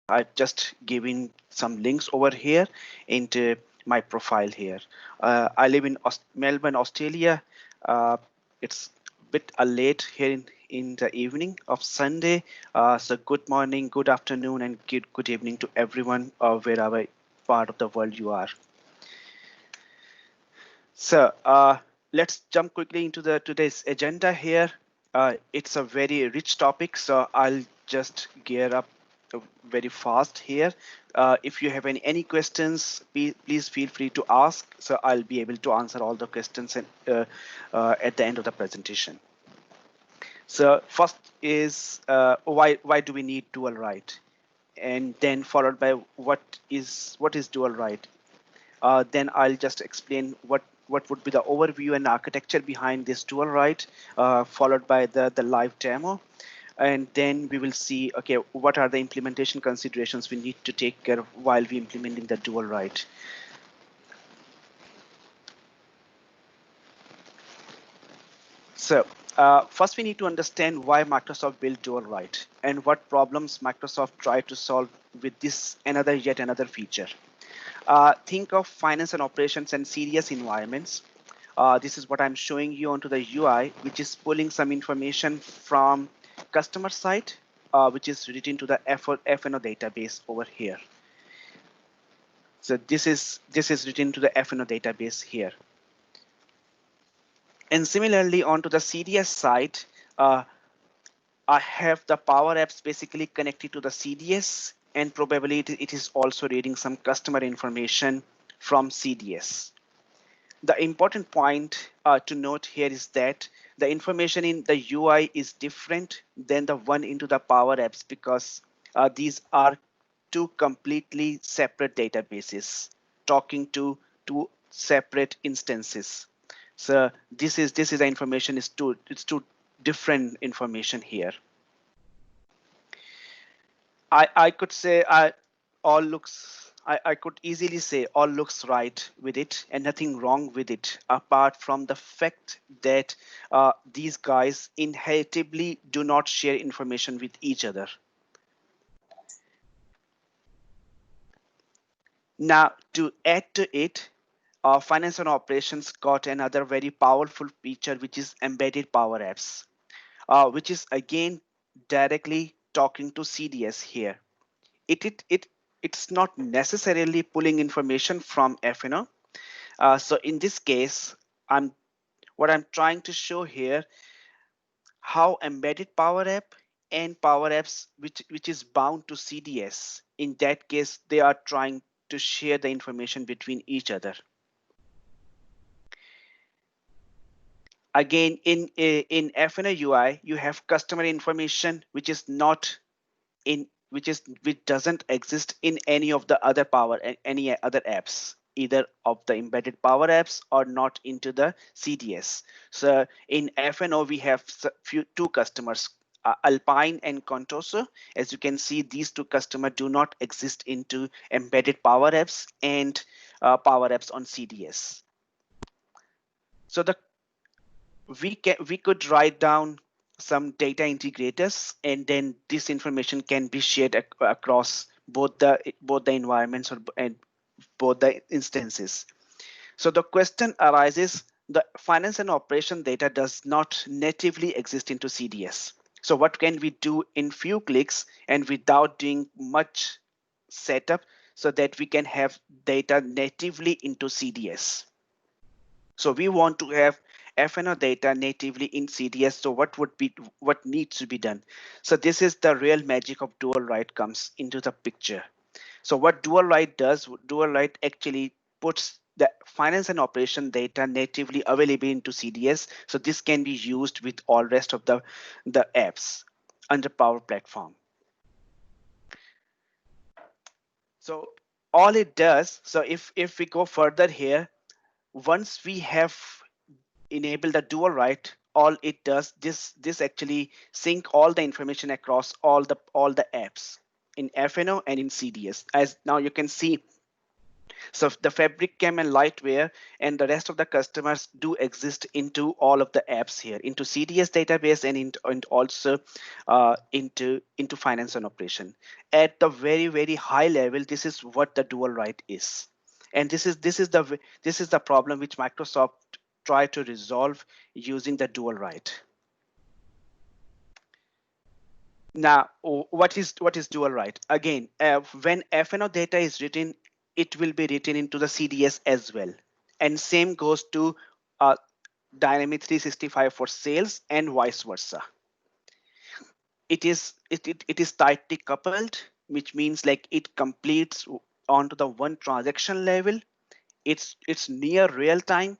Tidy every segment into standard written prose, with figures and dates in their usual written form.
I've just given some links over here into my profile here. I live in Melbourne, Australia. It's a bit late here in the evening of Sunday. So good morning, good afternoon, and good evening to everyone, wherever part of the world you are. So let's jump quickly into the today's agenda here. It's a very rich topic, so I'll just gear up very fast here. If you have any questions, please feel free to ask. So I'll be able to answer all the questions at the end of the presentation. So first is why do we need dual write, and then followed by what is dual write. Then I'll just explain what would be the overview and architecture behind this dual write, followed by the live demo. And then we will see, okay, what are the implementation considerations we need to take care of while we implementing the dual write. So first we need to understand why Microsoft built dual write and what problems Microsoft tried to solve with this yet another feature. Think of finance and operations and serious environments. This is what I'm showing you onto the UI, which is pulling some information from customer side, which is written to the F&O database over here. So this is written to the F&O database here. And similarly, onto the CDS side, I have the Power Apps basically connected to the CDS, and probably it is also reading some customer information from CDS. The important point to note here is that the information in the UI is different than the one into the Power Apps, because these are two completely separate databases talking to two separate instances. So this is the information is two different information here. I could say I could easily say all looks right with it and nothing wrong with it, apart from the fact that these guys inheritably do not share information with each other. Now, to add to it, finance and operations got another very powerful feature, which is embedded Power Apps, which is again directly talking to CDS here. It's not necessarily pulling information from F&O. So in this case, what I'm trying to show here, how embedded Power App and Power Apps, which is bound to CDS. In that case, they are trying to share the information between each other. Again, in F&O UI, you have customer information, which doesn't exist in any of the other any other apps, either of the embedded Power Apps or not into the CDS. So in F&O, we have two customers, Alpine and Contoso. As you can see, these two customers do not exist into embedded Power Apps and Power Apps on CDS. So we could write down some data integrators, and then this information can be shared across both the environments and both the instances. So the question arises: the finance and operation data does not natively exist into CDS. So what can we do in few clicks and without doing much setup so that we can have data natively into CDS? So we want to have F&O data natively in CDS. So what needs to be done? So this is the real magic of dual write comes into the picture. So what dual write does, dual write actually puts the finance and operation data natively available into CDS. So this can be used with all rest of the apps under Power Platform. So all it does, so if we go further here, once we have enabled the dual write, all it does, this actually sync all the information across all the apps in F&O and in CDS. As now you can see, So the fabric cam and lightware and the rest of the customers do exist into all of the apps here, into CDS database and also into finance and operation. At the very high level, this is what the dual write is, and this is the problem which Microsoft try to resolve using the dual write. Now, what is dual write? Again, when FNO data is written, it will be written into the CDS as well, and same goes to uh, Dynamic 365 for sales and vice versa. It is tightly coupled, which means like it completes onto the one transaction level. It's near real time,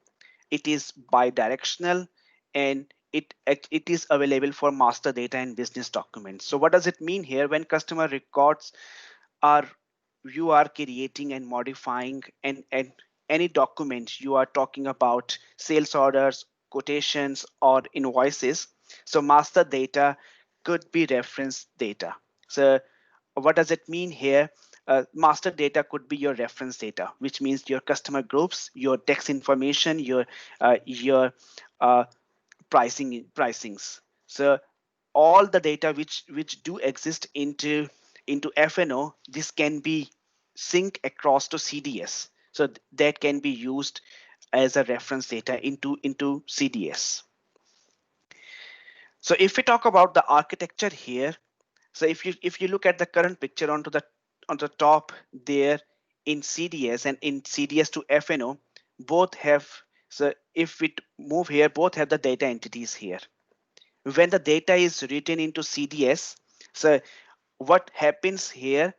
it is bidirectional, and it is available for master data and business documents. So what does it mean here? When customer records are you are creating and modifying and any document, you are talking about sales orders, quotations, or invoices, so master data could be reference data. So what does it mean here? Master data could be your reference data, which means your customer groups, your text information, your uh, pricings. So all the data which do exist into FNO, this can be synced across to CDS. So that can be used as a reference data into CDS. So if we talk about the architecture here, so if you look at the current picture on the top there in CDS and in CDS to FNO, both have, so if we move here, both have the data entities here. When the data is written into CDS, so what happens here,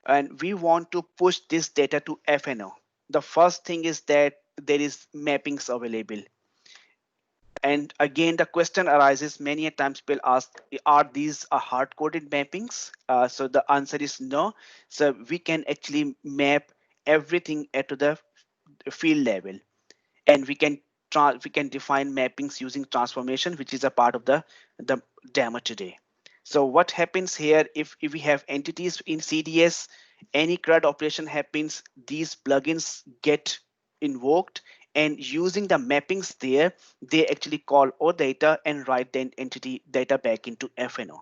and we want to push this data to FNO. The first thing is that there is mappings available. And again, the question arises many a times, people ask, are these hard coded mappings? So the answer is no. So we can actually map everything at the field level, and we can define mappings using transformation, which is a part of the demo today. So what happens here, if we have entities in CDS, any CRUD operation happens, these plugins get invoked, and using the mappings there, they actually call OData and write the entity data back into FNO.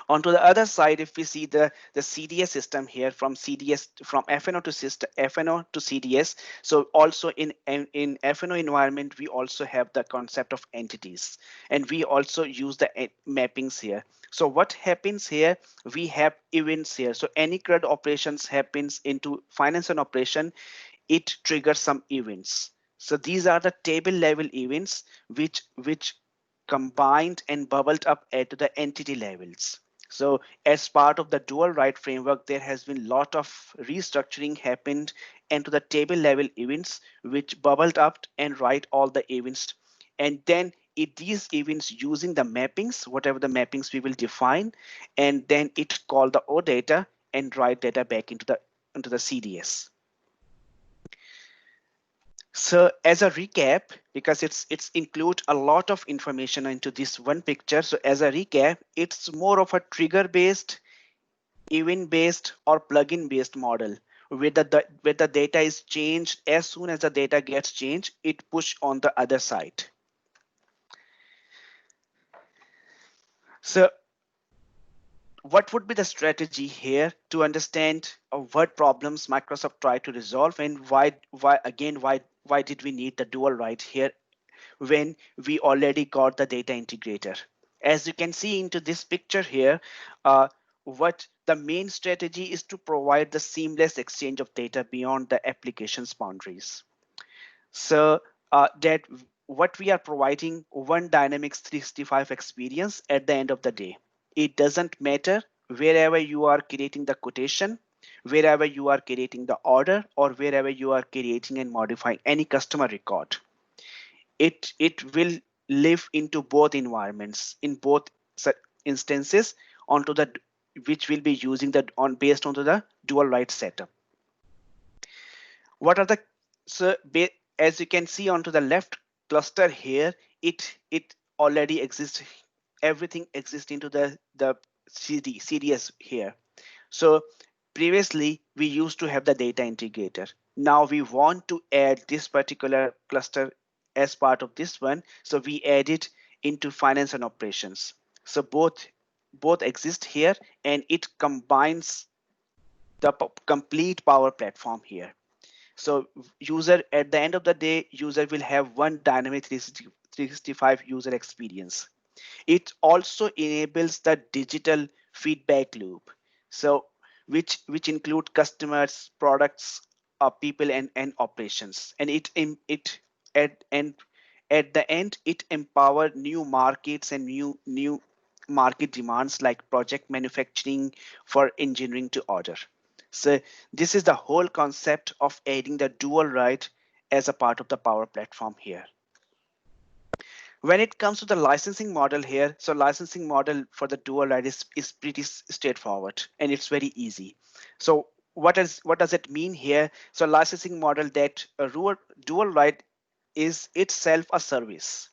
Onto the other side, if we see the CDS system here, from CDS, from FNO to system, FNO to CDS. So also in FNO environment, we also have the concept of entities, and we also use the mappings here. So what happens here? We have events here. So any CRUD operations happens into finance and operation, it triggers some events. So these are the table level events which combined and bubbled up at the entity levels. So as part of the dual write framework, there has been a lot of restructuring happened into the table level events, which bubbled up and write all the events. And then these events using the mappings, whatever the mappings we will define, and then it call the OData and write data back into the CDS. So as a recap, because it's include a lot of information into this one picture. So as a recap, it's more of a trigger based, event based, or plugin based model where the data is changed. As soon as the data gets changed, it push on the other side. So what would be the strategy here to understand what problems Microsoft tried to resolve, and why did we need the dual write here when we already got the data integrator? As you can see into this picture here, what the main strategy is to provide the seamless exchange of data beyond the application's boundaries. So that what we are providing one Dynamics 365 experience at the end of the day. It doesn't matter wherever you are creating the quotation, wherever you are creating the order, or wherever you are creating and modifying any customer record. It will live into both environments in both instances onto the which will be using the on based onto the dual write setup. What are the, so as you can see onto the left cluster here, it already exists, everything exists into the CDS here. So Previously, we used to have the data integrator. Now we want to add this particular cluster as part of this one. So we add it into finance and operations. So both exist here, and it combines the complete Power Platform here. So user, at the end of the day, user will have one dynamic 365 user experience. It also enables the digital feedback loop. So which include customers, products, people, and operations. And it at and at the end, it empower new markets and new market demands like project manufacturing for engineering to order. So this is the whole concept of adding the dual write as a part of the Power Platform here. When it comes to the licensing model here, so licensing model for the dual write is pretty straightforward, and it's very easy. So what does it mean here? So licensing model that a dual write is itself a service.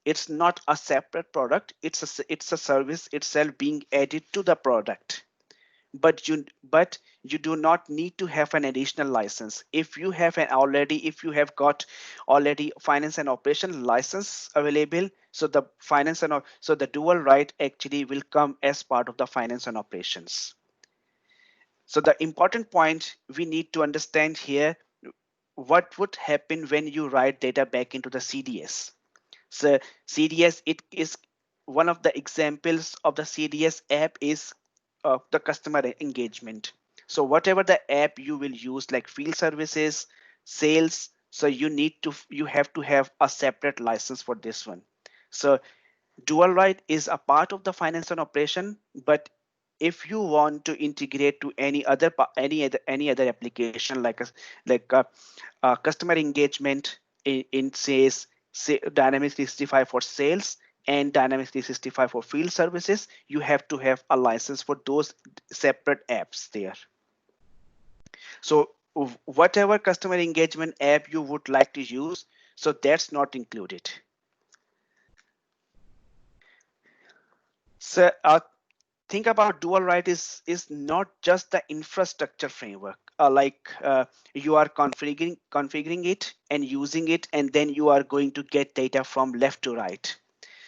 It's not a separate product. It's a service itself being added to the product. But you do not need to have an additional license. If you have got already finance and operation license available, so the dual write actually will come as part of the finance and operations. So the important point we need to understand here, what would happen when you write data back into the CDS. So CDS, it is one of the examples of the CDS app is the customer engagement. So whatever the app you will use, like field services, sales, so you have to have a separate license for this one. So dual write is a part of the finance and operation, but if you want to integrate to any other application like a customer engagement in say Dynamics 365 for sales and Dynamics 365 for field services, you have to have a license for those separate apps there. So whatever customer engagement app you would like to use, so that's not included. So think about dual write is not just the infrastructure framework, you are configuring it and using it, and then you are going to get data from left to right.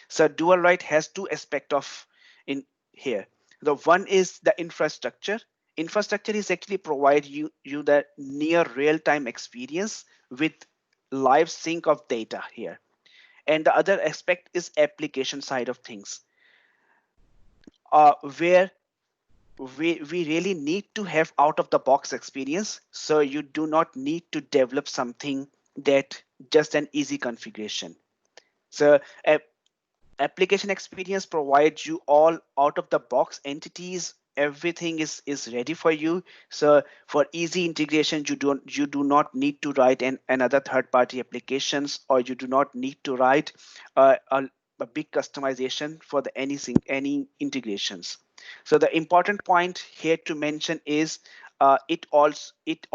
So dual write has two aspects of in here. The one is the infrastructure. Infrastructure is actually provide you the near real-time experience with live sync of data here. And the other aspect is application side of things, where we really need to have out of the box experience. So you do not need to develop something that just an easy configuration. So application experience provides you all out of the box entities. Everything is ready for you. So for easy integration, you do not need to write another third-party applications, or you do not need to write a big customization for the any integrations. So the important point here to mention is it also it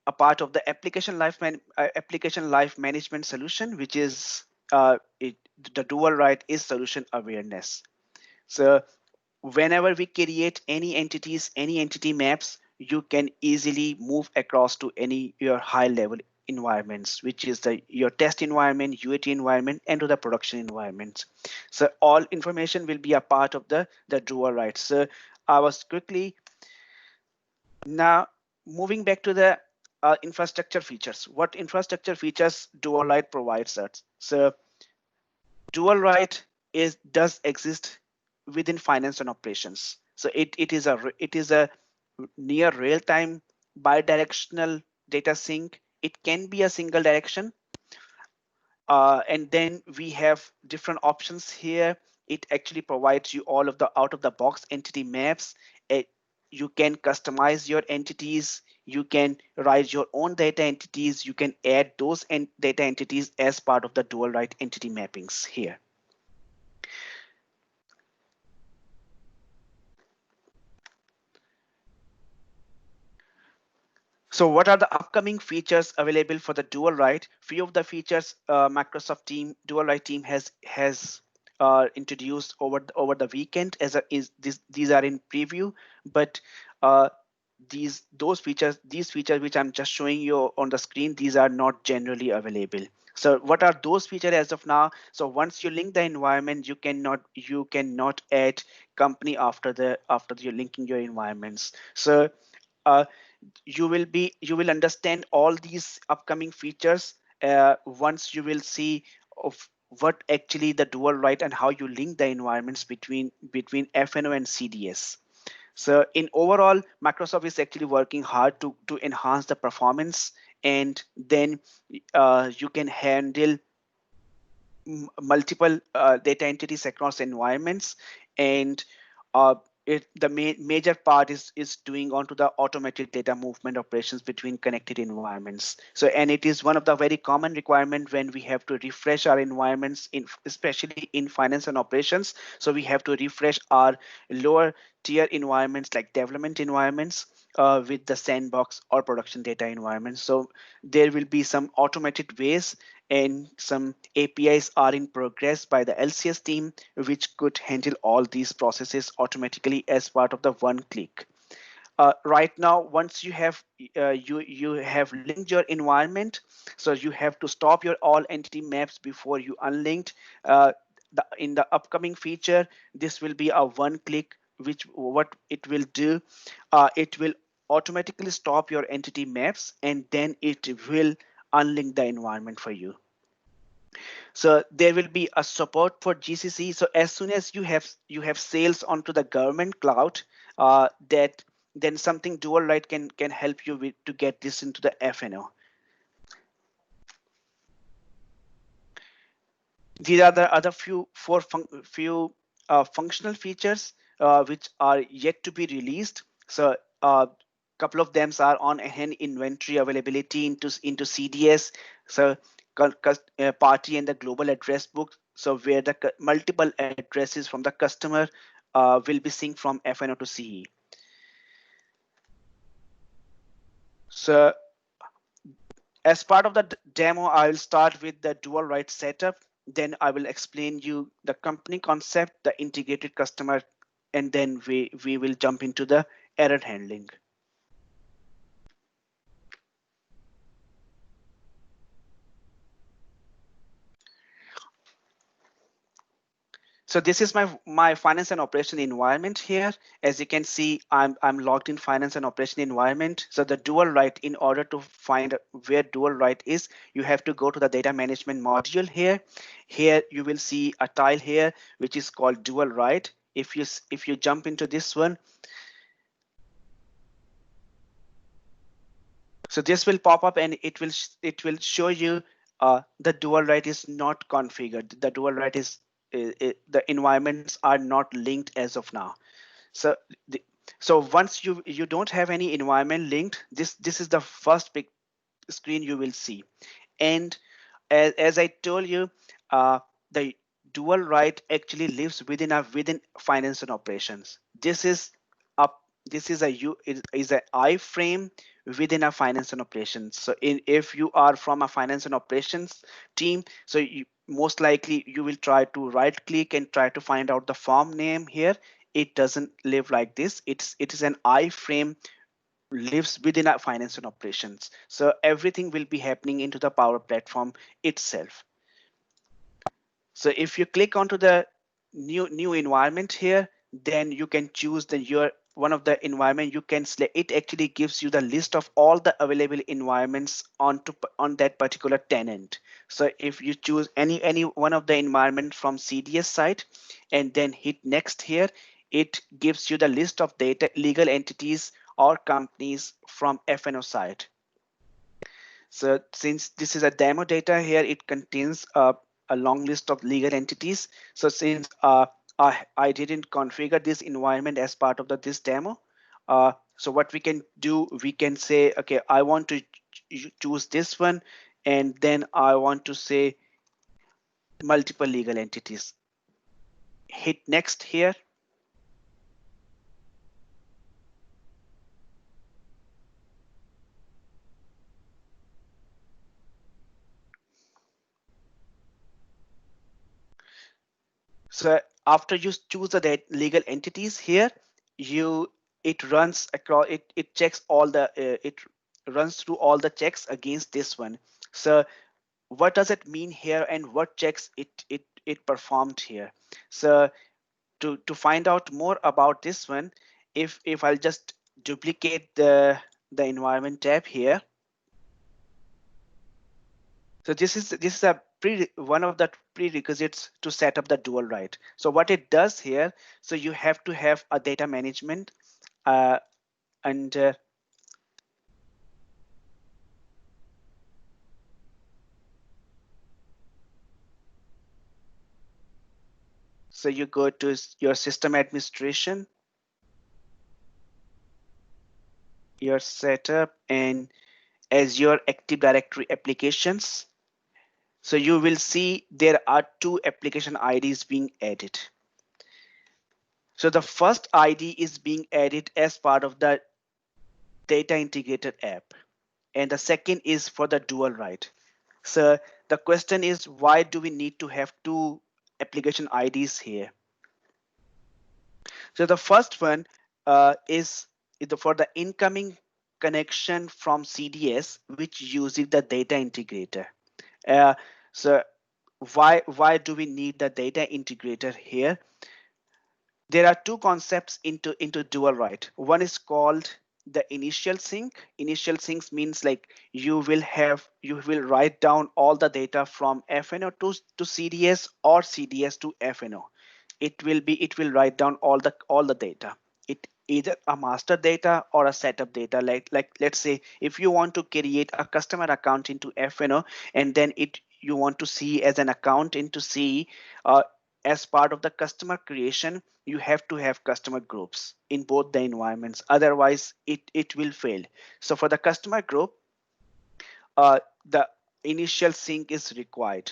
a part of the application life management solution, which is the dual write is solution awareness. So whenever we create any entities, any entity maps, you can easily move across to any your high level environments, which is your test environment, UAT environment, and to the production environment. So all information will be a part of the dual write. So I was quickly now moving back to the infrastructure features. What infrastructure features dual write provides us? So dual write does exist within finance and operations. So it is a near real-time bidirectional data sync. It can be a single direction, and then we have different options here. It actually provides you all of the out of the box entity maps. You can customize your entities. You can write your own data entities. You can add those data entities as part of the dual write entity mappings here. So what are the upcoming features available for the dual write? Few of the features Microsoft team dual write team has introduced over the weekend. As a, is this these are in preview, but uh, these features which I'm just showing you on the screen, these are not generally available. So what are those features as of now? So once you link the environment, you cannot add company after you're linking your environments. So uh, you will understand all these upcoming features once you will see of what actually the dual write and how you link the environments between FNO and CDS. So in overall, Microsoft is actually working hard to enhance the performance, and then you can handle multiple data entities across environments. And uh, the major part is doing onto the automated data movement operations between connected environments. So, and it is one of the very common requirement when we have to refresh our environments, in especially in finance and operations. So we have to refresh our lower tier environments like development environments with the sandbox or production data environments. So there will be some automated ways, and some APIs are in progress by the LCS team, which could handle all these processes automatically as part of the one click. Right now, once you have linked your environment, so you have to stop your all entity maps before you unlinked. In the upcoming feature, this will be a one click, which what it will do, it will automatically stop your entity maps, and then it will unlink the environment for you. So there will be a support for GCC. So as soon as you have sales onto the government cloud, that then something dual write can help you with to get this into the FNO. These are the other few functional features which are yet to be released. So a couple of them are on hand inventory availability into CDS. So party and the global address book. So where the multiple addresses from the customer will be synced from FNO to CE. So as part of the demo, I will start with the dual write setup. Then I will explain you the company concept, the integrated customer, and then we will jump into the error handling. So this is my finance and operation environment here. As you can see, I'm logged in finance and operation environment. So the dual write, in order to find where dual write is, you have to go to the data management module here. Here you will see a tile here which is called dual write. If you jump into this one, so this will pop up and it will show you the dual write is not configured. The dual write is the environments are not linked as of now. So the, so once you don't have any environment linked, this is the first big screen you will see. And as I told you, the dual write actually lives within finance and operations. This is a is a iframe within a finance and operations. So if you are from a finance and operations team, so most likely you will try to right click and try to find out the form name here. It doesn't live like this. It is an iframe, lives within our finance and operations. So everything will be happening into the Power Platform itself. So if you click onto the new environment here, then you can choose your one of the environment you can select. It actually gives you the list of all the available environments on that particular tenant. So if you choose any one of the environment from CDS side and then hit next here, it gives you the list of data legal entities or companies from FNO side. So since this is a demo data here, it contains a long list of legal entities. So since I didn't configure this environment as part of this demo, so what we can do, we can say, okay, I want to choose this one, and then I want to say multiple legal entities. Hit next here. So after you choose the legal entities here, it runs across, it checks all the it runs through all the checks against this one. So what does it mean here, and what checks it performed here? So to find out more about this one, if I'll just duplicate the environment tab here. So this is a one of the prerequisites to set up the dual write. So what it does here, so you have to have a data management uh, and so you go to your system administration, your setup, and Azure Active Directory applications. So you will see there are two application IDs being added. So the first ID is being added as part of the data integrated app, and the second is for the dual write. So the question is, why do we need to have two application IDs here? So the first one is for the incoming connection from CDS, which uses the data integrator. Uh, so why do we need the data integrator here? There are two concepts into dual write. One is called the initial sync. Initial syncs means like you will write down all the data from FNO to CDS or CDS to FNO. It will write down all the data. It either a master data or a setup data. Like let's say if you want to create a customer account into FNO, and then it you want to see as an account into C, as part of the customer creation, you have to have customer groups in both the environments. Otherwise, it will fail. So for the customer group, the initial sync is required.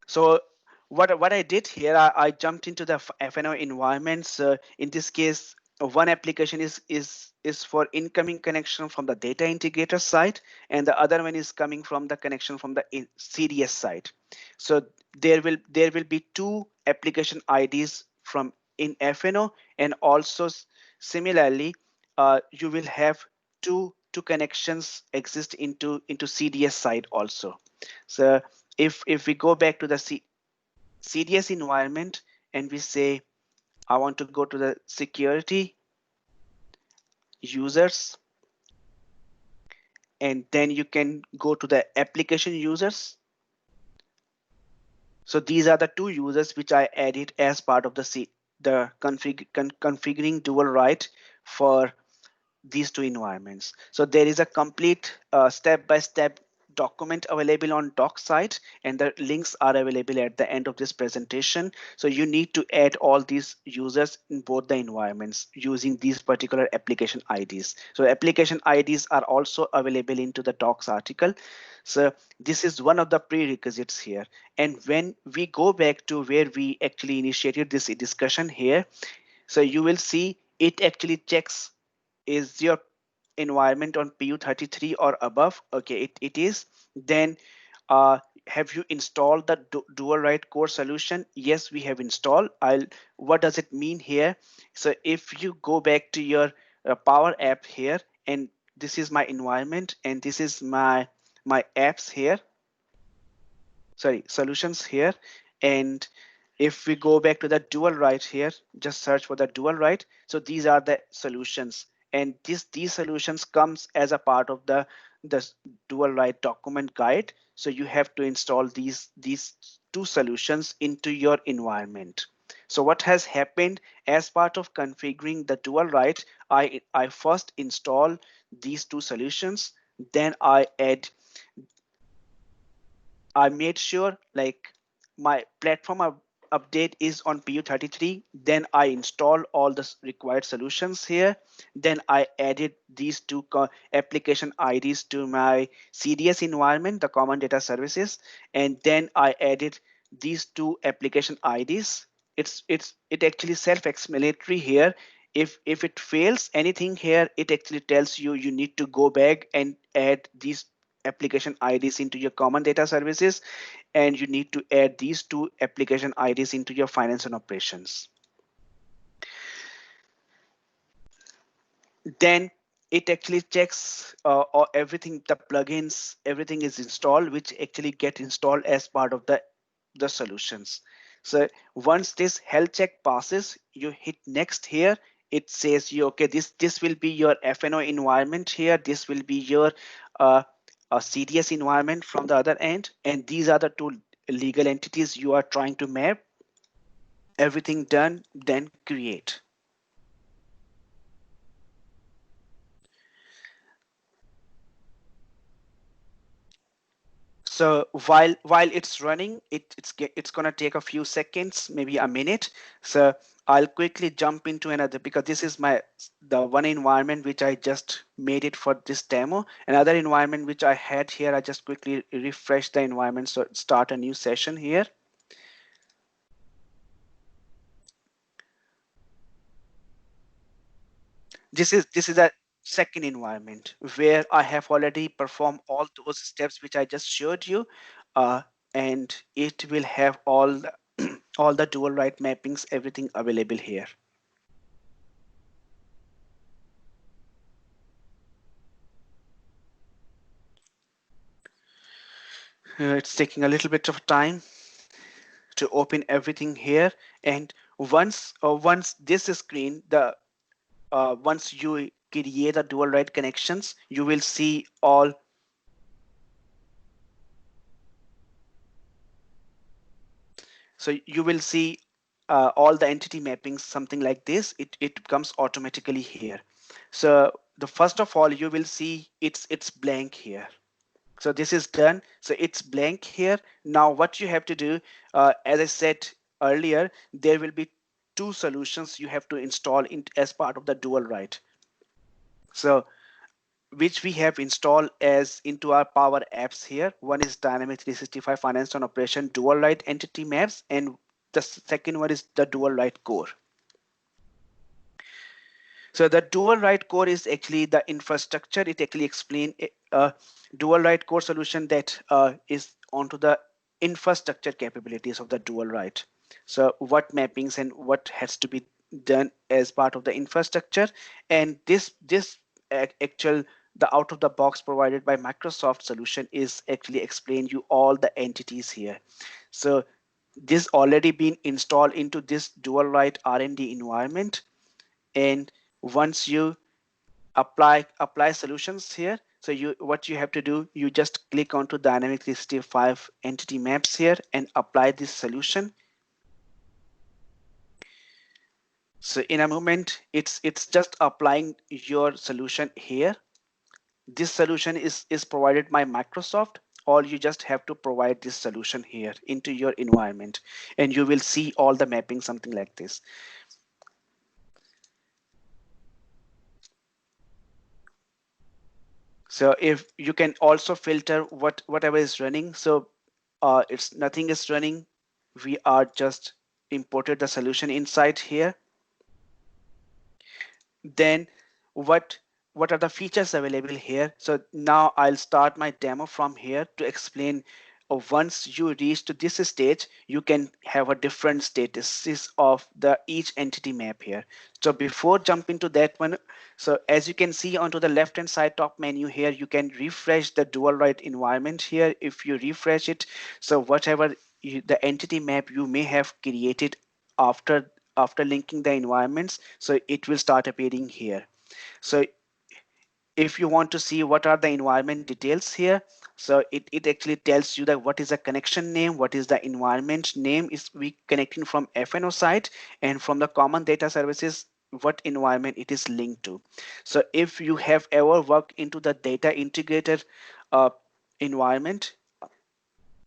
So what I did here, I jumped into the FNO environments. In this case, one application is for incoming connection from the data integrator side, and the other one is coming from the connection from the CDS side. So there will be two application IDs from in FNO, and also similarly, you will have two connections exist into CDS side also. So if we go back to the CDS environment and we say, I want to go to the security users, and then you can go to the application users. So these are the two users which I added as part of the configuring dual write for these two environments. So there is a complete step-by-step document available on doc site, and the links are available at the end of this presentation. So you need to add all these users in both the environments using these particular application IDs. So application IDs are also available into the docs article. So this is one of the prerequisites here. And when we go back to where we actually initiated this discussion here, so you will see it actually checks, is your environment on PU33 or above? Okay, it is. Then have you installed the dual write core solution? Yes, we have installed. What does it mean here? So if you go back to your Power App here, and this is my environment, and this is my apps here, sorry, solutions here. And if we go back to the dual write here, just search for the dual write. So these are the solutions, and these solutions comes as a part of the dual write document guide. So you have to install these two solutions into your environment. So what has happened as part of configuring the dual write, I first install these two solutions, then I made sure like my platform update is on PU33. Then I installed all the required solutions here. Then I added these two application IDs to my CDS environment, the common data services. And then I added these two application IDs. It actually self-explanatory here. If it fails anything here, it actually tells you you need to go back and add these application IDs into your common data services, and you need to add these two application IDs into your finance and operations. Then it actually checks or everything, the plugins, everything is installed, which actually get installed as part of the solutions. So once this health check passes, you hit next here. It says you, okay, this will be your FNO environment here. This will be your CDS environment from the other end. And these are the two legal entities you are trying to map. Everything done, then create. So while it's running, it's gonna take a few seconds, maybe a minute. So I'll quickly jump into another, because this is the one environment which I just made it for this demo. Another environment which I had here, I just quickly refresh the environment. So start a new session here. This is a second environment where I have already performed all those steps which I just showed you, uh, and it will have all all the dual right mappings, everything available here. It's taking a little bit of time to open everything here, and once this screen, the once you create the dual right connections, you will see all. So you will see all the entity mappings, something like this. It comes automatically here. So the first of all, you will see it's blank here. So this is done. So it's blank here. Now what you have to do, as I said earlier, there will be two solutions you have to install as part of the dual right. So which we have installed as into our Power Apps here. One is Dynamics 365 Finance and Operation Dual Right Entity Maps, and the second one is the Dual Right Core. So the dual right core is actually the infrastructure. It actually explains a dual right core solution that is onto the infrastructure capabilities of the dual right. So what mappings and what has to be done as part of the infrastructure, and this actual the out of the box provided by Microsoft solution is actually explain you all the entities here. So this already been installed into this dual right R&D environment, and once you apply solutions here, so what you have to do, you just click onto Dynamics 365 entity maps here and apply this solution. So in a moment, it's just applying your solution here. This solution is provided by Microsoft. All you just have to provide this solution here into your environment, and you will see all the mapping, something like this. So if you can also filter whatever is running. So it's nothing is running. We are just imported the solution inside here. Then what what are the features available here? So now I'll start my demo from here to explain. Once you reach to this stage, you can have a different statuses of the each entity map here. So before jumping to that one, so as you can see onto the left hand side top menu here, you can refresh the dual right environment here. If you refresh it, so whatever the entity map you may have created after linking the environments, so it will start appearing here. So if you want to see what are the environment details here, so it actually tells you that what is the connection name, what is the environment name is we connecting from FNO side, and from the common data services what environment it is linked to. So if you have ever worked into the data integrator environment,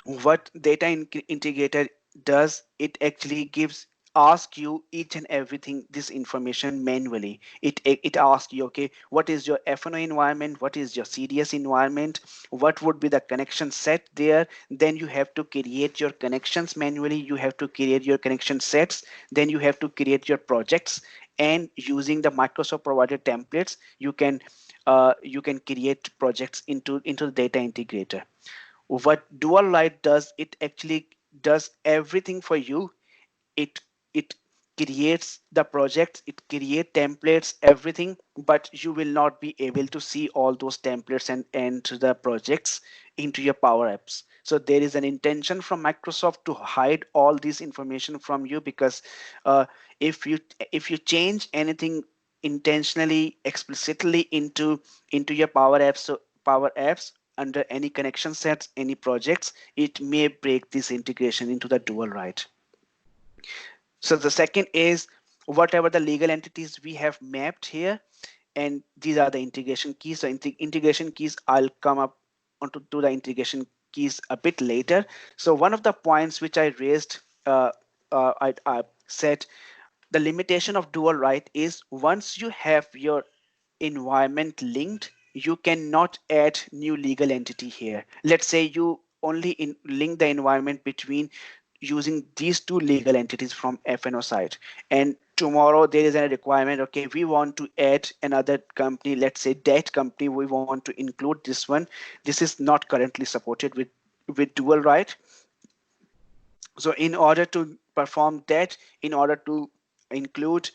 what data integrator does, it actually gives ask you each and everything this information manually. It asks you, okay, what is your FNO environment, what is your CDS environment, what would be the connection set there. Then you have to create your connections manually, you have to create your connection sets, then you have to create your projects, and using the Microsoft provided templates, you can you can create projects into the data integrator. What dual write does, it actually does everything for you. It it creates the projects, it create templates, everything, but you will not be able to see all those templates and the projects into your power apps. So there is an intention from Microsoft to hide all this information from you, because uh, if you if you change anything intentionally, explicitly into your power apps, so power apps under any connection sets, any projects, it may break this integration into the dual write. So the second is whatever the legal entities we have mapped here, and these are the integration keys. So integration keys, I'll come up onto to the integration keys a bit later. So one of the points which I raised, I said the limitation of dual write is once you have your environment linked, you cannot add new legal entity here. Let's say you only link the environment between using these two legal entities from FNO side, and tomorrow there is a requirement, okay, we want to add another company, let's say debt company, we want to include this one. This is not currently supported with dual write. So in order to perform that, in order to include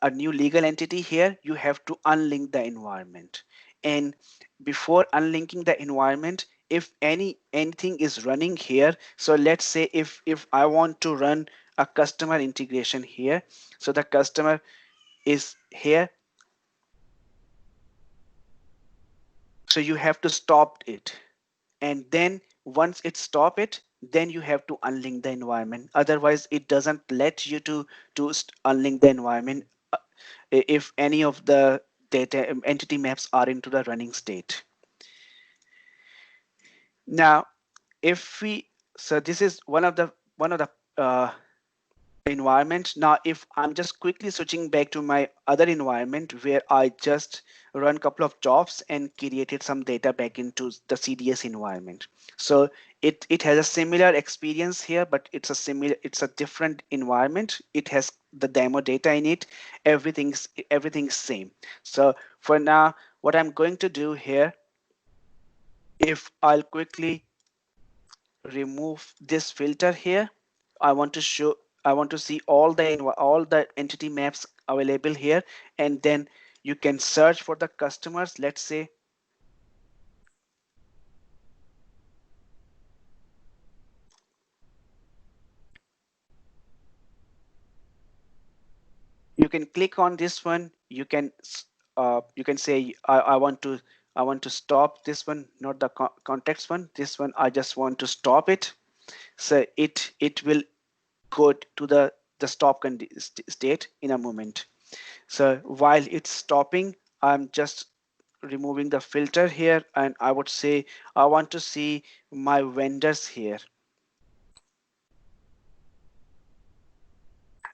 a new legal entity here, you have to unlink the environment. And before unlinking the environment, if anything is running here, so let's say if I want to run a customer integration here, so the customer is here, so you have to stop it, and then once it stop it, then you have to unlink the environment. Otherwise it doesn't let you to unlink the environment if any of the data entity maps are into the running state. Now if we, so this is one of the environment. Now if I'm just quickly switching back to my other environment where I just run a couple of jobs and created some data back into the CDS environment. So it has a similar experience here, but it's a different environment. It has the demo data in it. Everything's same. So for now, what I'm going to do here, if I'll quickly remove this filter here, I want to show, I want to see all the entity maps available here, and then you can search for the customers. Let's say you can click on this one. You can say I want to stop this one, not the context one. This one I just want to stop it. So it will go to the stop state in a moment. So while it's stopping, I'm just removing the filter here, and I would say I want to see my vendors here,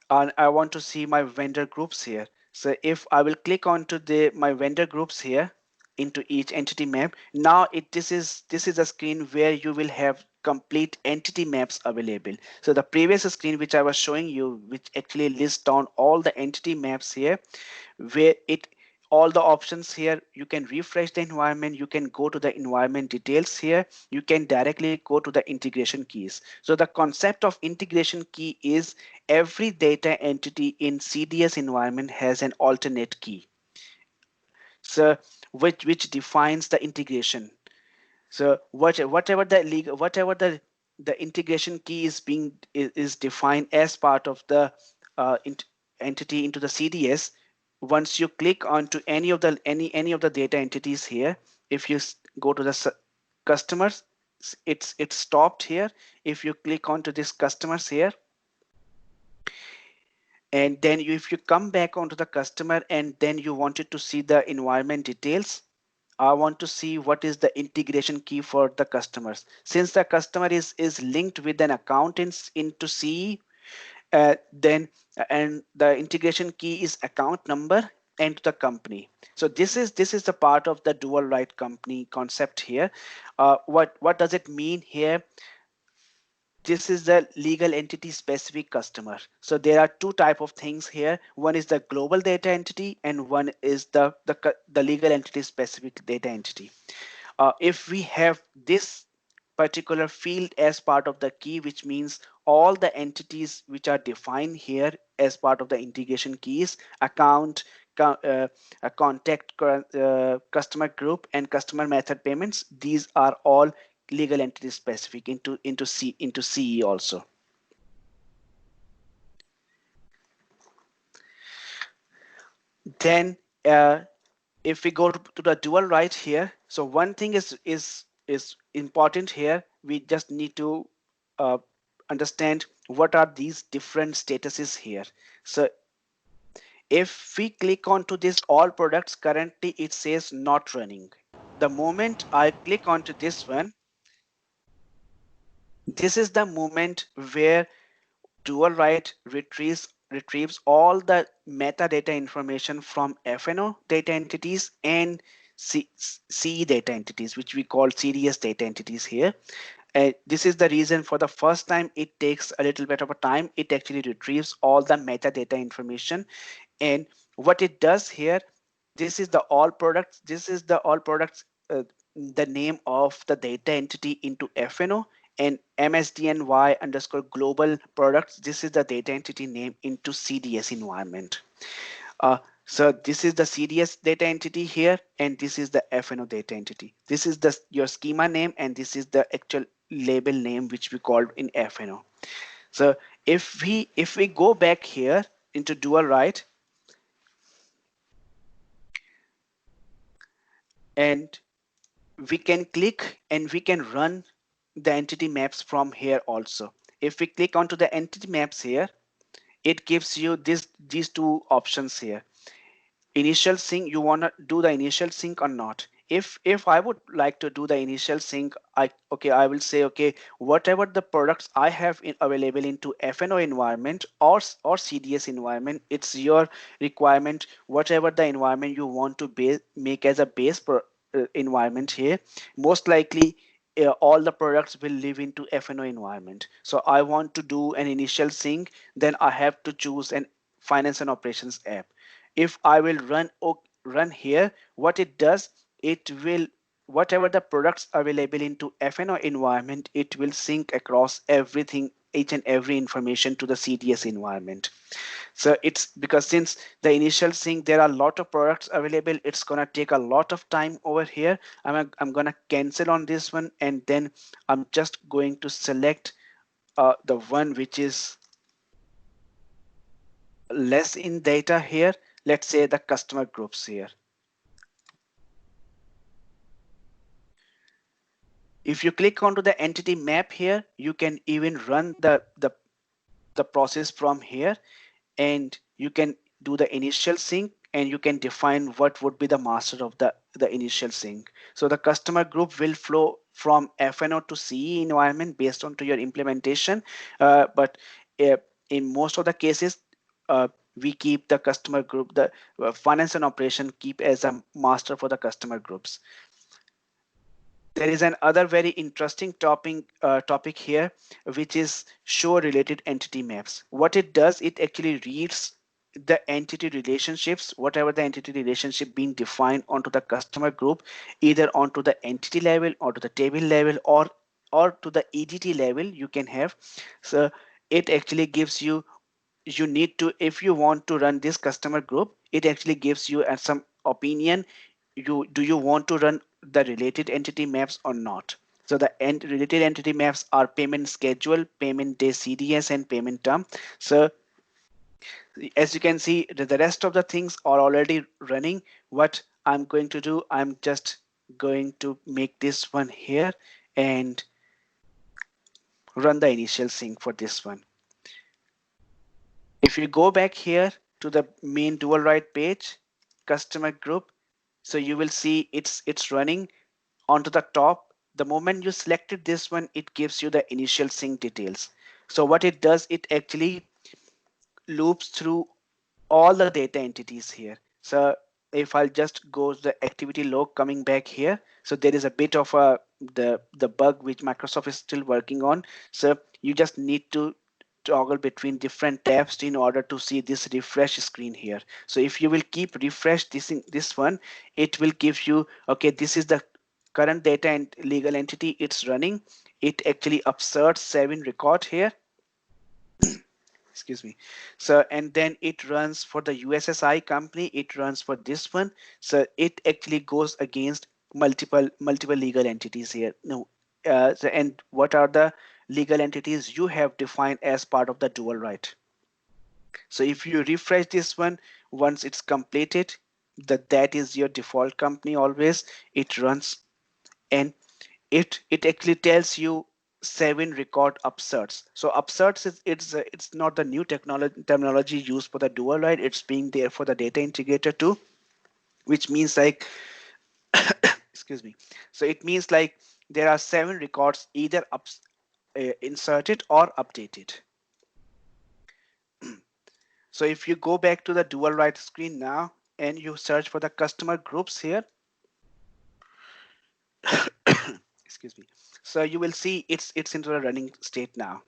and I want to see my vendor groups here. So if I will click onto the my vendor groups here into each entity map, now this is a screen where you will have complete entity maps available. So the previous screen which I was showing you, which actually lists down all the entity maps here, where it all the options here, you can refresh the environment, you can go to the environment details here, you can directly go to the integration keys. So the concept of integration key is every data entity in CDS environment has an alternate key, so which defines the integration. So whatever the whatever the integration key is is defined as part of the entity into the CDS. Once you click onto any of the data entities here, if you go to the customers, it's stopped here. If you click onto this customers here, and then if you come back onto the customer and then you wanted to see the environment details, I want to see what is the integration key for the customers. Since the customer is linked with an account into CE, then and the integration key is account number and the company. So this is the part of the dual right company concept here. What does it mean here? this is the legal entity specific customer. So there are two type of things here. One is the global data entity and one is the legal entity specific data entity. If we have this particular field as part of the key, which means all the entities which are defined here as part of the integration keys, account, a contact, customer group, and customer method payments, these are all legal entity specific into CE also. Then if we go to the dual right here, so one thing is important here. We just need to uh, understand what are these different statuses here. So if we click onto this all products, currently it says not running. The moment I click onto this one, this is the moment where dual write retrieves all the metadata information from FNO data entities and CE data entities, which we call CDS data entities here. This is the reason for the first time it takes a little bit of a time. It actually retrieves all the metadata information. And what it does here, this is the all products. This is the all products, the name of the data entity into FNO, and MSDNY underscore global products. This is the data entity name into CDS environment. So this is the CDS data entity here, and this is the FNO data entity. This is the your schema name, and this is the actual label name which we called in FNO. So if we go back here into dual write, and we can click and we can run the entity maps from here also. If we click onto the entity maps here, it gives you these two options here. Initial sync, you want to do the initial sync or not. If I would like to do the initial sync, I will say, okay, whatever the products I have available into FNO environment or CDS environment, it's your requirement. Whatever the environment you want to make as a base environment here, most likely all the products will live into FNO environment. So I want to do an initial sync, then I have to choose an finance and operations app. If I will run here, what it does, it will, whatever the products available into FNO environment, it will sync across everything, each and every information to the CDS environment. So it's because since the initial sync, there are a lot of products available, it's gonna take a lot of time over here. I'm gonna cancel on this one, and then I'm just going to select the one which is less in data here. Let's say the customer groups here. If you click onto the entity map here, you can even run the process from here, and you can do the initial sync, and you can define what would be the master of the initial sync. So the customer group will flow from FNO to CE environment based on to your implementation. But uh, in most of the cases, we keep the customer group, the finance and operation keep as a master for the customer groups. There is an other very interesting topic here, which is show related entity maps. What it does, it actually reads the entity relationships, whatever the entity relationship being defined onto the customer group, either onto the entity level or to the table level, or to the EDT level you can have. So it actually gives you, you need to, if you want to run this customer group, it actually gives you some opinion. Do you want to run the related entity maps or not? So the related entity maps are payment schedule, payment day CDS, and payment term. So as you can see, the rest of the things are already running. What I'm going to do, I'm just going to make this one here and run the initial sync for this one. If you go back here to the main dual write page, customer group, so you will see it's running onto the top. The moment you selected this one, it gives you the initial sync details. So what it does, it actually loops through all the data entities here. So if I'll just go to the activity log coming back here, so there is a bit of a the bug which Microsoft is still working on. So you just need to toggle between different tabs in order to see this refresh screen here. So if you will keep refresh this one, it will give you, okay, this is the current data and legal entity it's running. It actually asserts 7 record here. Excuse me. So and then it runs for the USSI company, it runs for this one. So it actually goes against multiple legal entities here. No, so, and what are the legal entities you have defined as part of the dual right? So if you refresh this one, once it's completed, that is your default company always. It runs, and it actually tells you 7 record upserts. So upserts is it's not the new technology terminology used for the dual right. It's being there for the data integrator too, which means like excuse me. So it means like there are 7 records either inserted or updated. So if you go back to the dual right screen now and you search for the customer groups here, excuse me. So you will see it's into the running state now.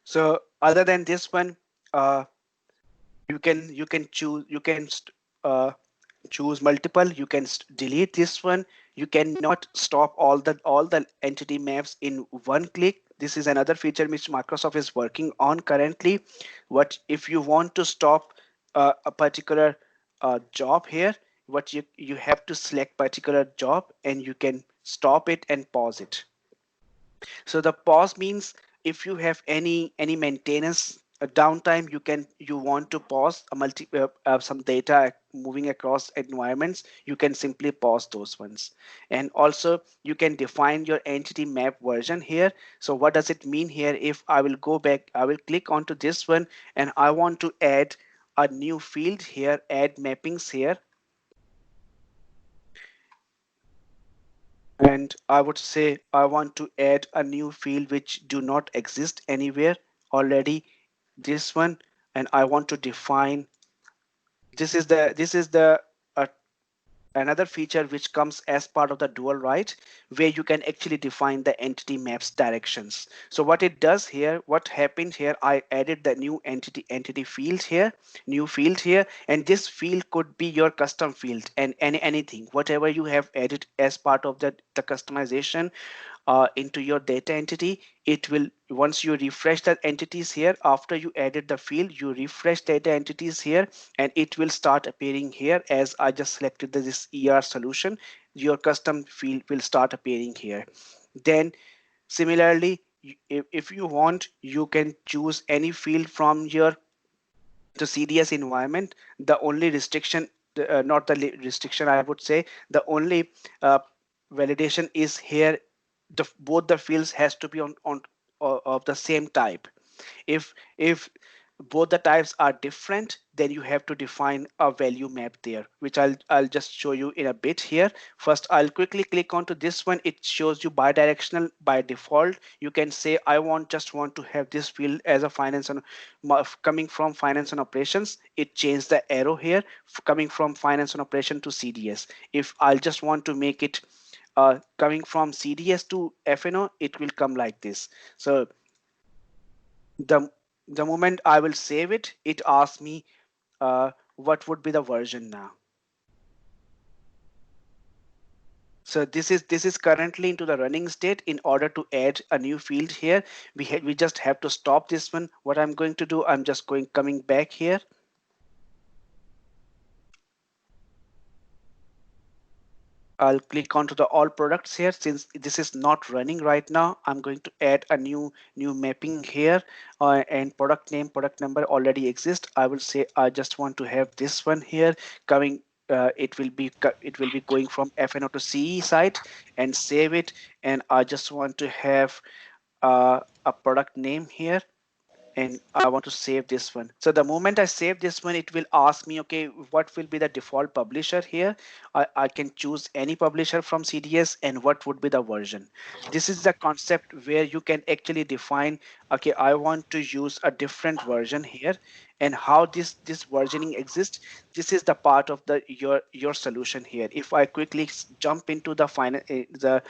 So other than this one, uh, you can choose uh, choose multiple. You can delete this one. You cannot stop all the entity maps in one click. This is another feature which Microsoft is working on currently. What if you want to stop a particular job here? What you have to select particular job and you can stop it and pause it. So the pause means if you have any maintenance downtime, you want to pause a some data moving across environments, you can simply pause those ones. And also you can define your entity map version here. So what does it mean here? If I will go back, I will click onto this one and I want to add a new field here, add mappings here. And I would say I want to add a new field which do not exist anywhere already, this one. And I want to define, this is the uh, another feature which comes as part of the dual right, where you can actually define the entity maps directions. So what it does here, what happened here, I added the new entity field here, new field here, and this field could be your custom field and anything whatever you have added as part of the customization into your data entity. It will, once you refresh the entities here, after you added the field, you refresh data entities here and it will start appearing here. As I just selected this ER solution, your custom field will start appearing here. Then similarly, if you want, you can choose any field from your the CDS environment. The only restriction, not the restriction, I would say, the only uh, validation is here. Both the fields has to be on of the same type. If both the types are different, then you have to define a value map there, which I'll just show you in a bit here. First, I'll quickly click onto this one. It shows you bidirectional by default. You can say I want to have this field as a finance and coming from finance and operations. It changed the arrow here, coming from finance and operation to CDS. If I'll just want to make it coming from CDS to FNO, it will come like this. So the the moment I will save it, it asks me what would be the version now. So this is currently into the running state. In order to add a new field here, we just have to stop this one. What I'm going to do, I'm just coming back here. I'll click onto the all products here. Since this is not running right now, I'm going to add a new mapping here, and product number already exists. I will say I just want to have this one here coming. It will be going from FNO to CE site and save it. And I just want to have a product name here, and I want to save this one. So the moment I save this one, it will ask me, okay, what will be the default publisher here? I can choose any publisher from CDS, and what would be the version. This is the concept where you can actually define, okay, I want to use a different version here, and how this versioning exists. This is the part of the your solution here. If I quickly jump into the final the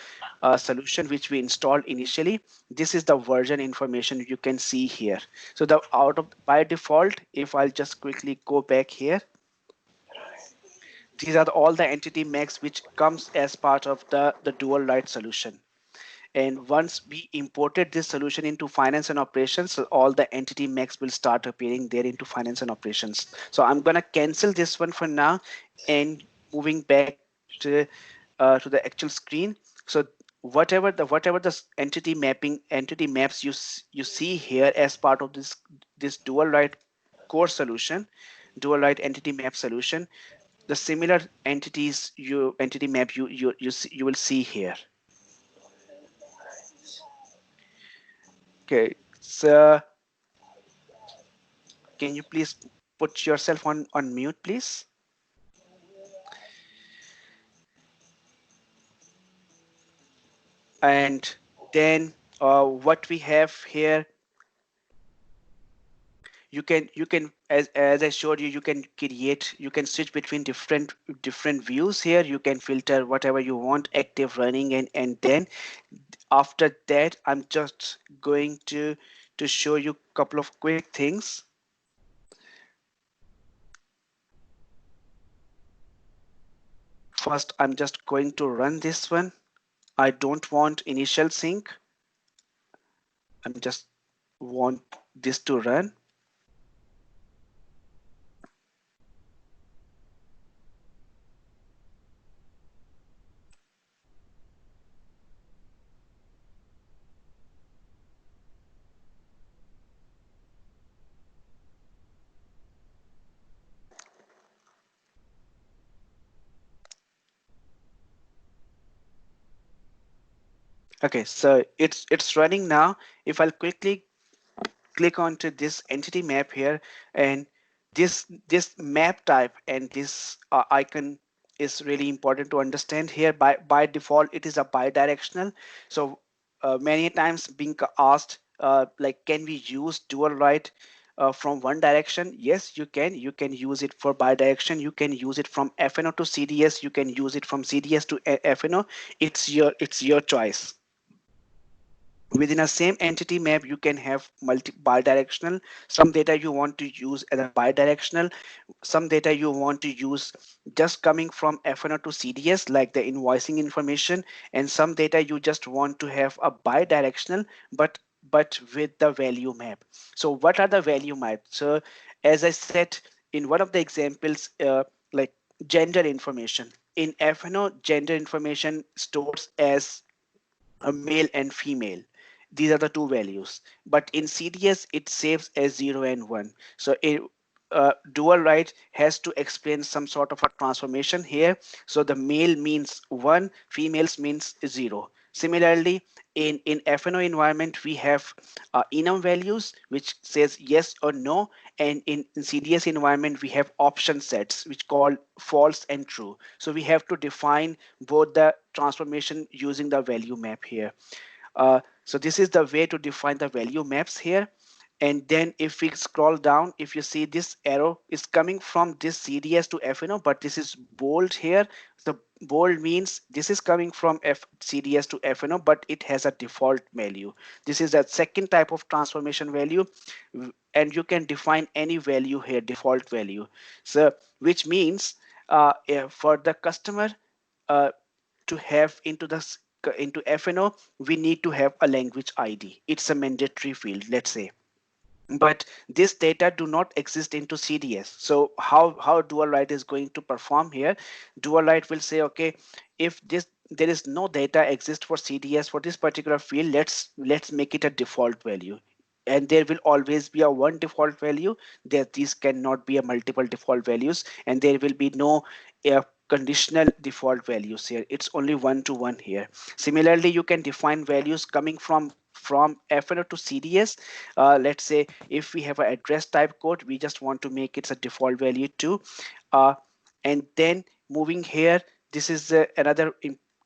solution which we installed initially, this is the version information you can see here. So the out of by default, if I'll just quickly go back here, these are all the entity maps which comes as part of the dual write solution. And once we imported this solution into finance and operations, so all the entity maps will start appearing there into finance and operations. So I'm going to cancel this one for now and moving back to the actual screen. So whatever the entity maps you see here as part of this dual write core solution, dual write entity map solution, the similar entity map you will see here. Okay, so can you please put yourself on mute, please? And then what we have here, you can as I showed you, you can switch between different views here. You can filter whatever you want, active, running, and then after that I'm just going to show you a couple of quick things. First, I'm just going to run this one. I don't want initial sync. I'm just want this to run. Okay, so it's running now. If I'll quickly click onto this entity map here, and this map type and this icon is really important to understand here. By default it is a bidirectional. So many times being asked like, can we use dual write from one direction? Yes, you can use it for bidirection. You can use it from FNO to CDS, you can use it from CDS to FNO. It's your choice. Within a same entity map you can have multi bidirectional. Some data you want to use as a bidirectional, some data you want to use just coming from FNO to CDS like the invoicing information, and some data you just want to have a bidirectional but with the value map. So what are the value maps? So as I said in one of the examples, like gender information in FNO, gender information stores as a male and female. These are the two values. But in CDS, it saves as 0 and 1. So dual write has to explain some sort of a transformation here. So the male means 1, females means 0. Similarly, in FNO environment, we have enum values, which says yes or no. And in CDS environment, we have option sets, which call false and true. So we have to define both the transformation using the value map here. So this is the way to define the value maps here. And then if we scroll down, if you see this arrow is coming from this CDS to FNO, but this is bold here. The bold means this is coming from CDS to FNO, but it has a default value. This is a second type of transformation value, and you can define any value here, default value. So which means for the customer uh, to have into FNO, we need to have a language ID. It's a mandatory field, let's say. But this data do not exist into CDS. So how dual write is going to perform here? Dual write will say, okay, if there is no data exist for CDS for this particular field, let's make it a default value. And there will always be a one default value. That these cannot be a multiple default values, and there will be no conditional default values here. It's only one to one here. Similarly, you can define values coming from FNO to CDS. Let's say if we have an address type code, we just want to make it a default value too. Uh, and then moving here, this is another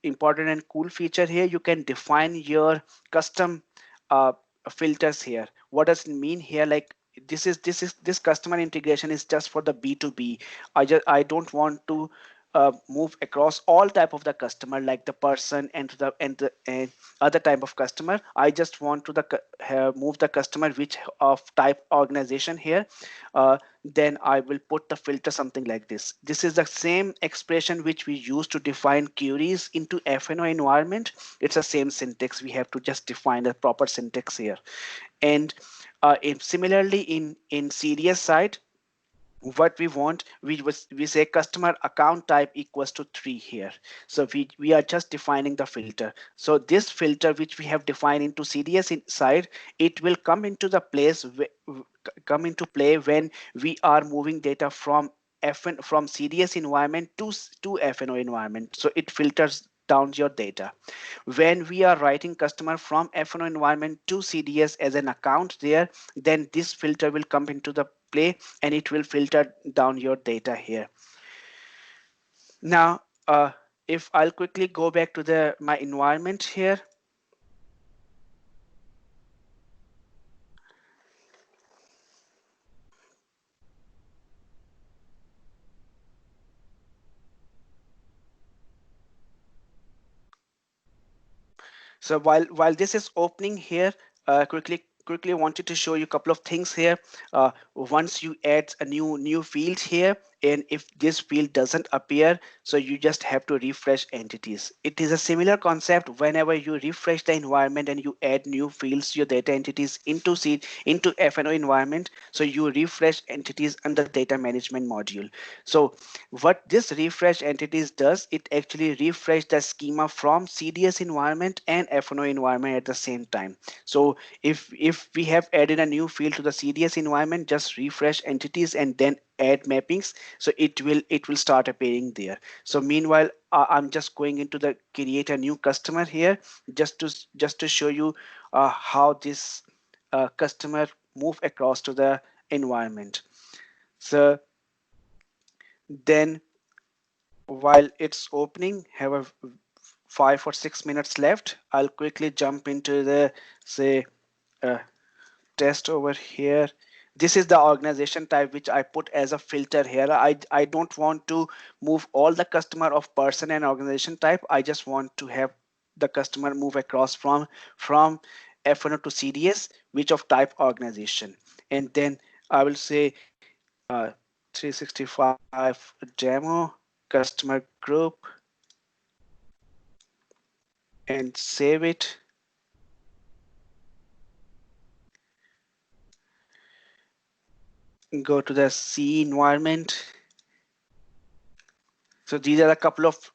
important and cool feature here. You can define your custom uh, filters here. What does it mean here? Like this customer integration is just for the B2B. I don't want to move across all type of the customer, like the person and the other type of customer. I just want to move the customer which of type organization here. Then I will put the filter something like this. This is the same expression which we use to define queries into FNO environment. It's the same syntax. We have to just define a proper syntax here. And similarly in CDS side, what we want, we say customer account type equals to 3 here. So we are just defining the filter. So this filter which we have defined into CDS inside, it will come into the come into play when we are moving data from from CDS environment to FNO environment. So it filters down your data. When we are writing customer from FNO environment to CDS as an account there, then this filter will come into the play and it will filter down your data here. Now, if I'll quickly go back to my environment here. So while this is opening here, quickly wanted to show you a couple of things here. Once you add a new field here, and if this field doesn't appear, so you just have to refresh entities. It is a similar concept whenever you refresh the environment and you add new fields to your data entities into FNO environment. So you refresh entities under data management module. So what this refresh entities does, it actually refresh the schema from CDS environment and FNO environment at the same time. So if we have added a new field to the CDS environment, just refresh entities and then add mappings, so it will start appearing there. So meanwhile, I'm just going into the create a new customer here, just to show you how this customer move across to the environment. So then while it's opening, have a 5 or 6 minutes left, I'll quickly jump into the say test over here. This is the organization type which I put as a filter here. I don't want to move all the customer of person and organization type. I just want to have the customer move across from FNO to CDS, which of type organization. And then I will say 365 demo customer group and save it. Go to the C environment. So these are a couple of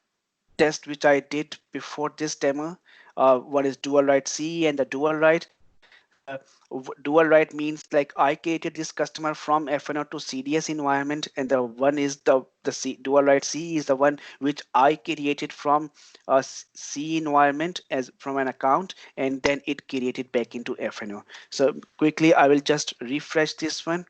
tests which I did before this demo. One is dual write C and the dual write. Uh, Dual write means like I created this customer from FNO to CDS environment, and the one is dual write C is the one which I created from a C environment as from an account, and then it created back into FNO. So quickly, I will just refresh this one.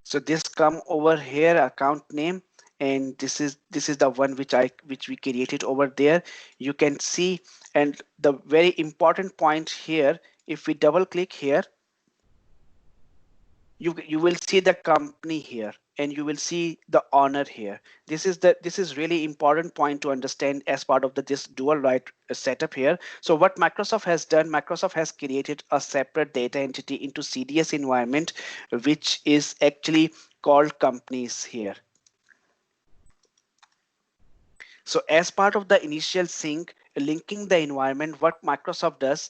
So this come over here account name, and this is the one which we created over there. You can see, and the very important point here, if we double click here, you will see the company here and you will see the owner here. This is really important point to understand as part of this dual write setup here. So what Microsoft has done, Microsoft has created a separate data entity into CDS environment, which is actually called companies here. So as part of the initial sync, linking the environment, what Microsoft does,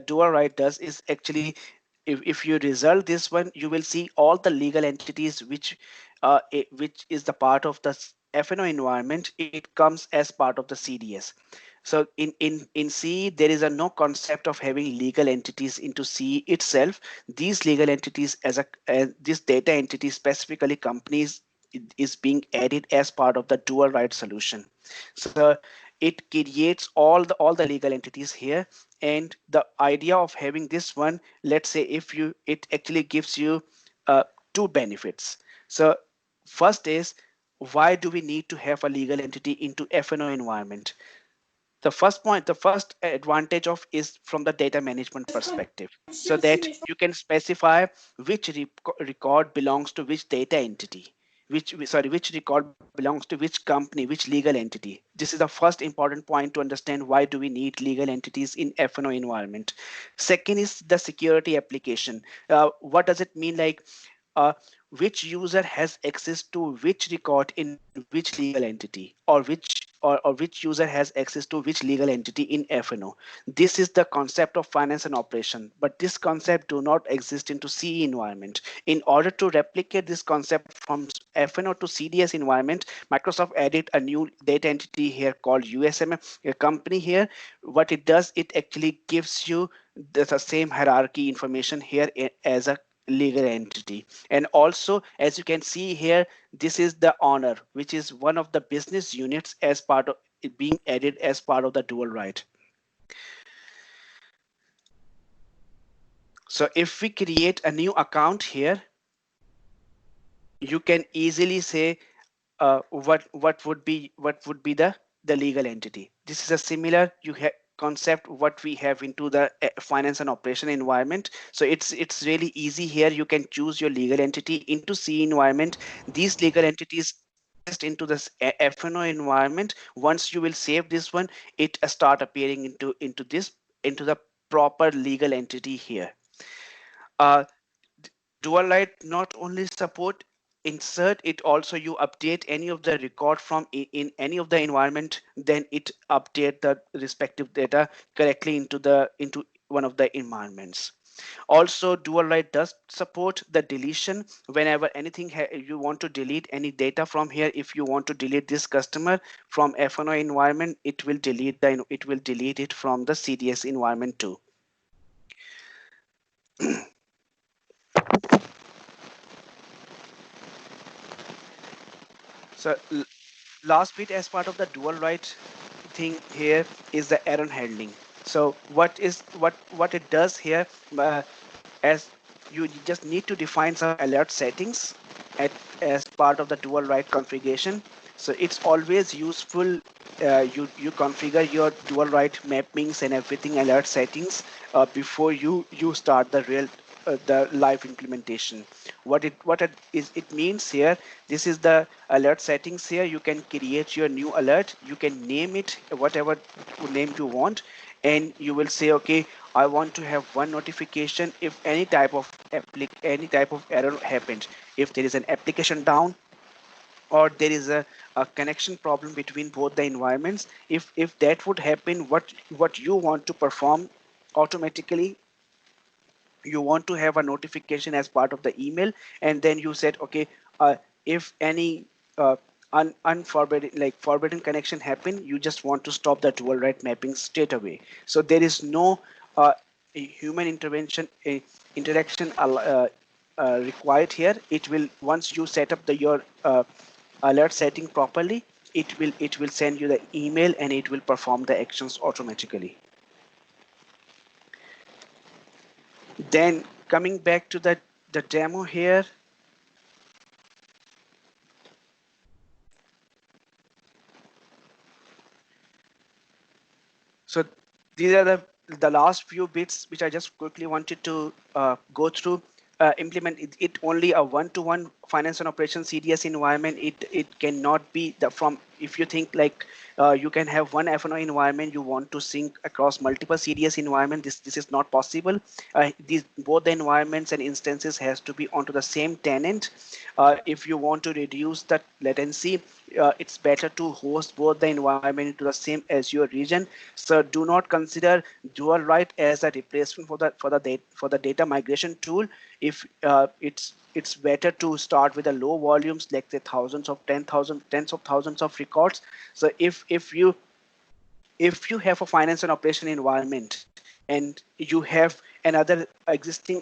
dual write does is actually, if you result this one, you will see all the legal entities which is the part of the FNO environment. It comes as part of the CDS. So in C, there is a no concept of having legal entities into C itself. These legal entities as this data entity, specifically companies, is being added as part of the dual write solution. So it creates all the legal entities here. And the idea of having this one, let's say if it actually gives you two benefits. So first is why do we need to have a legal entity into FNO environment? The first advantage of is from the data management perspective, so that you can specify which record belongs to which data entity, which record belongs to which company, which legal entity. This is the first important point to understand why do we need legal entities in FNO environment. Second is the security application. What does it mean? Like which user has access to which record in which legal entity, or which user has access to which legal entity in FNO. This is the concept of finance and operation, but this concept do not exist into CE environment. In order to replicate this concept from FNO to CDS environment, Microsoft added a new data entity here called USM, a company here. What it does, it actually gives you the same hierarchy information here as a legal entity. And also, as you can see here, this is the honor, which is one of the business units as part of it being added as part of the dual right. So if we create a new account here, you can easily say what would be the legal entity. This is a similar concept what we have into the finance and operation environment. So it's really easy here. You can choose your legal entity into C environment. These legal entities accessed into this FNO environment. Once you will save this one, it start appearing into the proper legal entity here. uh, Dualite not only support insert, it also you update any of the record from in any of the environment, then it update the respective data correctly into one of the environments. Also, Dualite does support the deletion whenever anything you want to delete any data from here. If you want to delete this customer from FNO environment, it will delete it from the CDS environment too. So last bit as part of the dual right thing here is the error handling. So what it does here, as you just need to define some alert settings at as part of the dual right configuration. So it's always useful, you configure your dual right mappings and everything alert settings before you start the live implementation. What it means here, this is the alert settings here. You can create your new alert, you can name it whatever name you want, and you will say, okay, I want to have one notification if any type of error happens, if there is an application down, or there is a connection problem between both the environments. If that would happen, what you want to perform automatically, you want to have a notification as part of the email, and then you said, okay, if any unforbidden, like forbidden connection happen, you just want to stop the dual right mapping straight away. So there is no a human intervention, a interaction required here. It will, once you set up your alert setting properly, it will send you the email and it will perform the actions automatically. Then coming back to the demo here. So these are the last few bits which I just quickly wanted to go through. Implement it only a one-to-one finance and operations CDS environment. It cannot be the from, if you think like you can have one FNO environment, you want to sync across multiple CDS environment. This is not possible. These both the environments and instances has to be onto the same tenant. If you want to reduce that latency, it's better to host both the environment into the same Azure region. So do not consider dual write as a replacement for the data migration tool. If it's better to start with the low volumes, like the tens of thousands of records. So if you have a finance and operation environment and you have another existing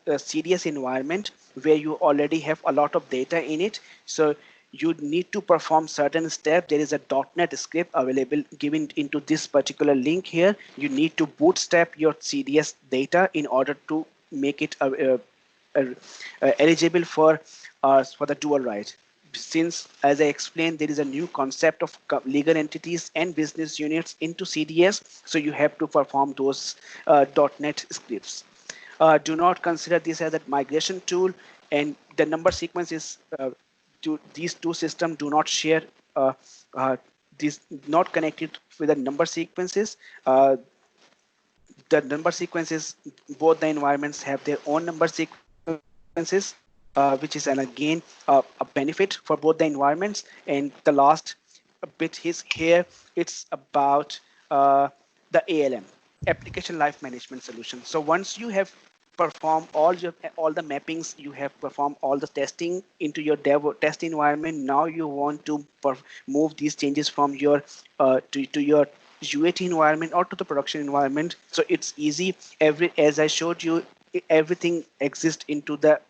CDS environment where you already have a lot of data in it, so you need to perform certain steps. There is a .NET script available given into this particular link here. You need to bootstrap your CDS data in order to make it eligible for the dual write. since, as I explained, there is a new concept of legal entities and business units into CDS, so you have to perform those .NET scripts. Do not consider this as a migration tool, and the number sequence is these two systems do not share uh, these not connected with the number sequences. The number sequences, both the environments have their own number sequences, which is an again a benefit for both the environments. And the last bit is here, it's about the ALM, application life management solution. So once you have performed all the mappings, you have performed all the testing into your dev test environment. Now you want to move these changes from your to your UAT environment or to the production environment. So it's easy. As I showed you, everything exists into the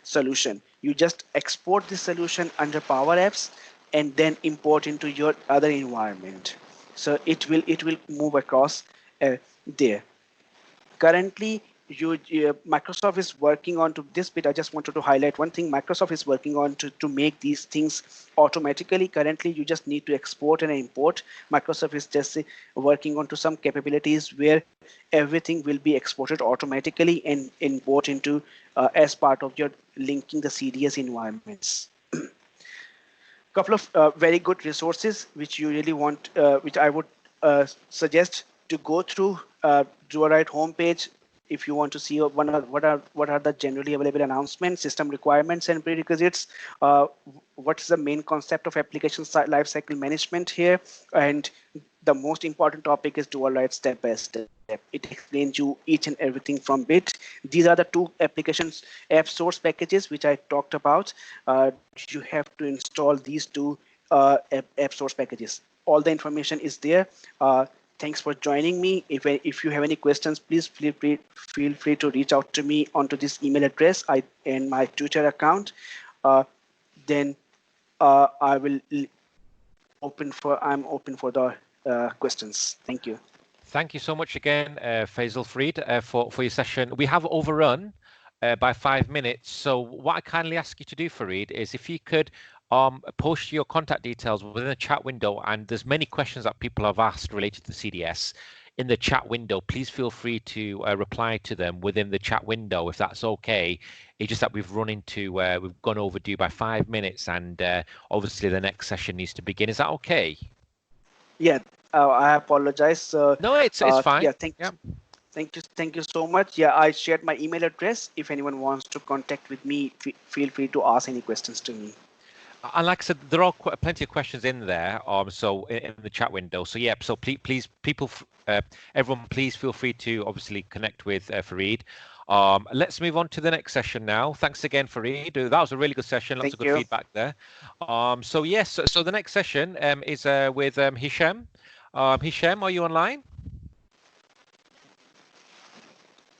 solution. You just export this solution under Power Apps and then import into your other environment. So it will move across there. Currently, Microsoft is working on to this bit. I just wanted to highlight one thing. Microsoft is working on to make these things automatically. Currently, you just need to export and import. Microsoft is just working on to some capabilities where everything will be exported automatically and import into as part of your linking the CDS environments. Couple of very good resources which you really want, which I would suggest to go through Dualite homepage if you want to see what are the generally available announcements, system requirements, and prerequisites. What is the main concept of application lifecycle management here? And the most important topic is Dualite step by step. It explains you each and everything from bit. These are the two applications app source packages which I talked about. You have to install these two app source packages. All the information is there. Thanks for joining me. If you have any questions, please feel free to reach out to me onto this email address and my Twitter account. Then I will I'm open for the questions. Thank you. Thank you so much again, Faisal Farid, for your session. We have overrun by 5 minutes. So what I kindly ask you to do, Farid, is if you could post your contact details within the chat window, and there's many questions that people have asked related to CDS in the chat window. Please feel free to reply to them within the chat window, if that's okay. It's just that we've gone overdue by 5 minutes, and obviously the next session needs to begin. Is that okay? Yeah, I apologize. No, it's fine. Yeah, thank you so much. Yeah, I shared my email address. If anyone wants to contact with me, feel free to ask any questions to me. And like I said, there are plenty of questions in there. So in the chat window. So yeah. So please, people, everyone, please feel free to obviously connect with Farid. Let's move on to the next session now. Thanks again, Farid. That was a really good session. Lots of good feedback there. So yes. So the next session is with Hisham. Hisham, are you online?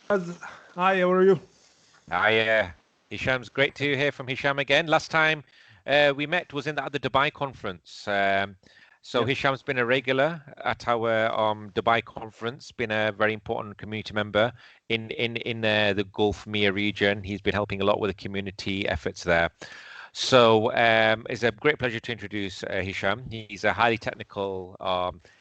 Hi, how are you? Hi, Hisham's great to hear from Hisham again. Last time we met was in the Dubai conference. So Hisham's been a regular at our Dubai conference, been a very important community member in the Gulf MEA region. He's been helping a lot with the community efforts there. So it's a great pleasure to introduce Hisham. He's a highly technical